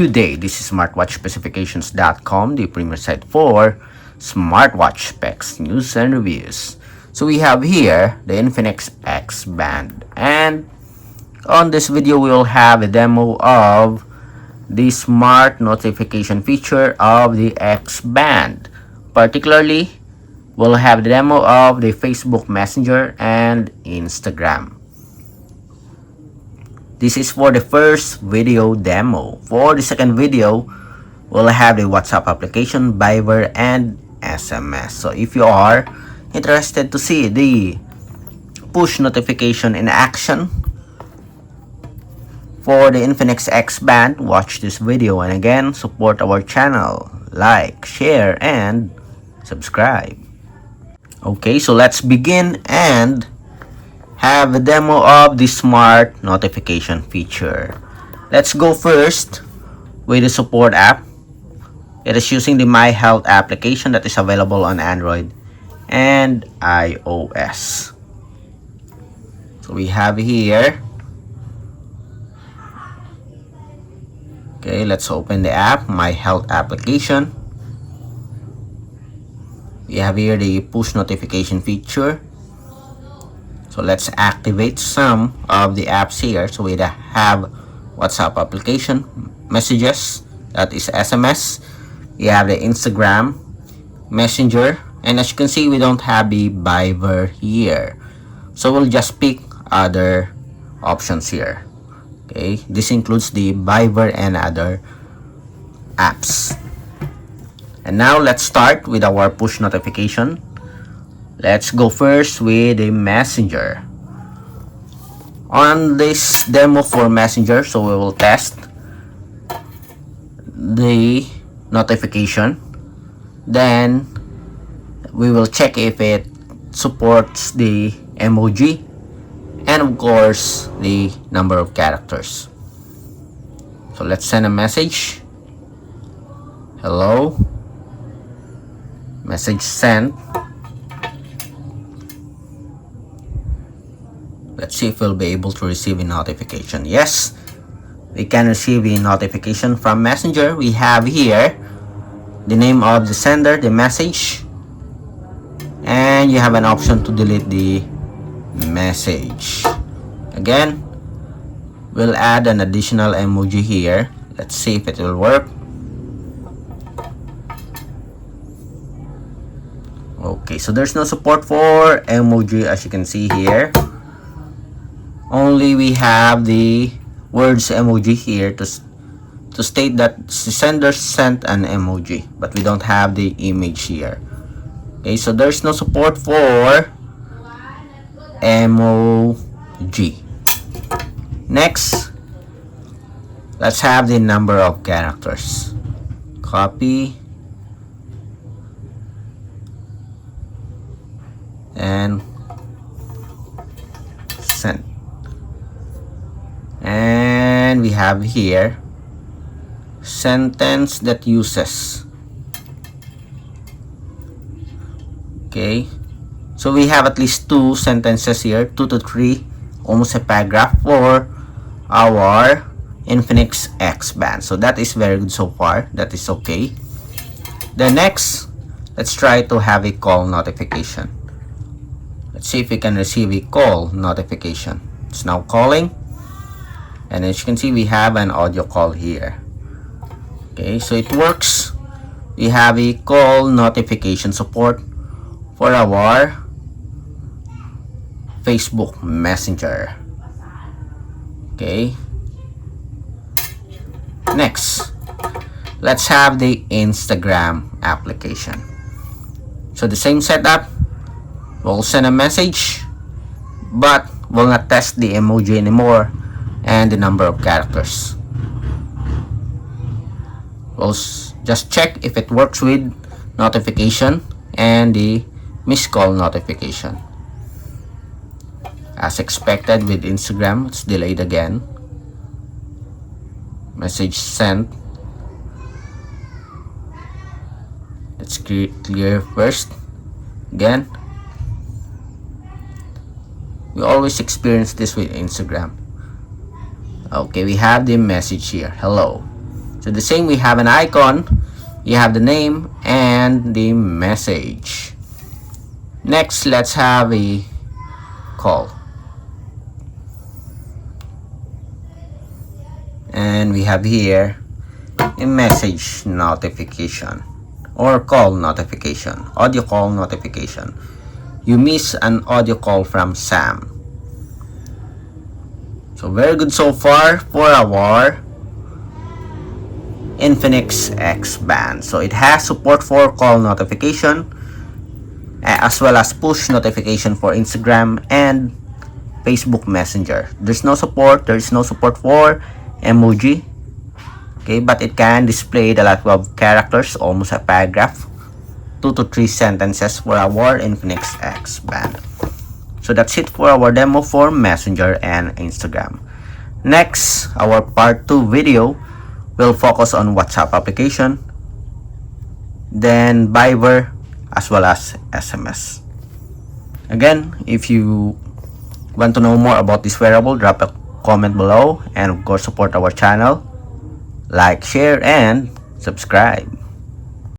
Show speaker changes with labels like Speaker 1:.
Speaker 1: Good day, this is smartwatchspecifications.com, the premier site for smartwatch specs, news, and reviews. So we have here the Infinix XBand, and on this video we will have a demo of the smart notification feature of the XBand. Particularly, we'll have the demo of the Facebook Messenger and Instagram. This is for the first video demo. For the second video, we'll have the WhatsApp application, Viber, and SMS. So if you are interested to see the push notification in action for the Infinix XBand, watch this video, and again, support our channel. Like, share, and subscribe. Okay, so let's begin and have a demo of the smart notification feature. Let's go first with the support app. It is using the My Health application that is available on Android and iOS. So we have here. Okay, let's open the app, My Health application. We have here the push notification feature. So let's activate some of the apps here. So we have WhatsApp application, messages, that is SMS. We have the Instagram, Messenger, and as you can see, we don't have the Viber here. So we'll just pick other options here. Okay, this includes the Viber and other apps. And now let's start with our push notification. Let's go first with the Messenger. On this demo for Messenger, so we will test the notification. Then we will check if it supports the emoji and of course the number of characters. So let's send a message. Hello. Message sent. Let's see if we'll be able to receive a notification. Yes, we can receive a notification from Messenger. We have here the name of the sender, the message, and you have an option to delete the message. Again, we'll add an additional emoji here. Let's see if it will work. Okay, so there's no support for emoji as you can see here. Only we have the words emoji here to state that the sender sent an emoji, but we don't have the image here. Okay, so there's no support for emoji. Next, let's have the number of characters. Copy and send. And we have here sentence that uses. Okay, so we have at least 2 sentences here, 2 to 3, almost a paragraph for our Infinix XBand. So that is very good so far. That is okay. The next, let's try to have a call notification. Let's see if we can receive a call notification. It's now calling. And as you can see, we have an audio call here. Okay, so it works. We have a call notification support for our Facebook Messenger. Okay. Next, let's have the Instagram application. So the same setup. We'll send a message, but we'll not test the emoji anymore and the number of characters. We'll just check if it works with notification and the missed call notification. As expected with Instagram, it's delayed again. Message sent. Let's clear first. Again, we always experience this with Instagram. Okay, we have the message here. Hello. So the same, we have an icon, you have the name and the message. Next, let's have a call. And we have here a message notification or call notification, audio call notification. You miss an audio call from Sam. So very good so far for our Infinix XBand. So it has support for call notification as well as push notification for Instagram and Facebook Messenger. There is no support for emoji. Okay, but it can display the lot of characters, almost a paragraph, 2 to 3 sentences for our Infinix XBand. So that's it for our demo for Messenger and Instagram. Next, our part 2 video will focus on WhatsApp application, then Viber, as well as SMS. Again, if you want to know more about this wearable, drop a comment below, and of course support our channel, like, share, and subscribe.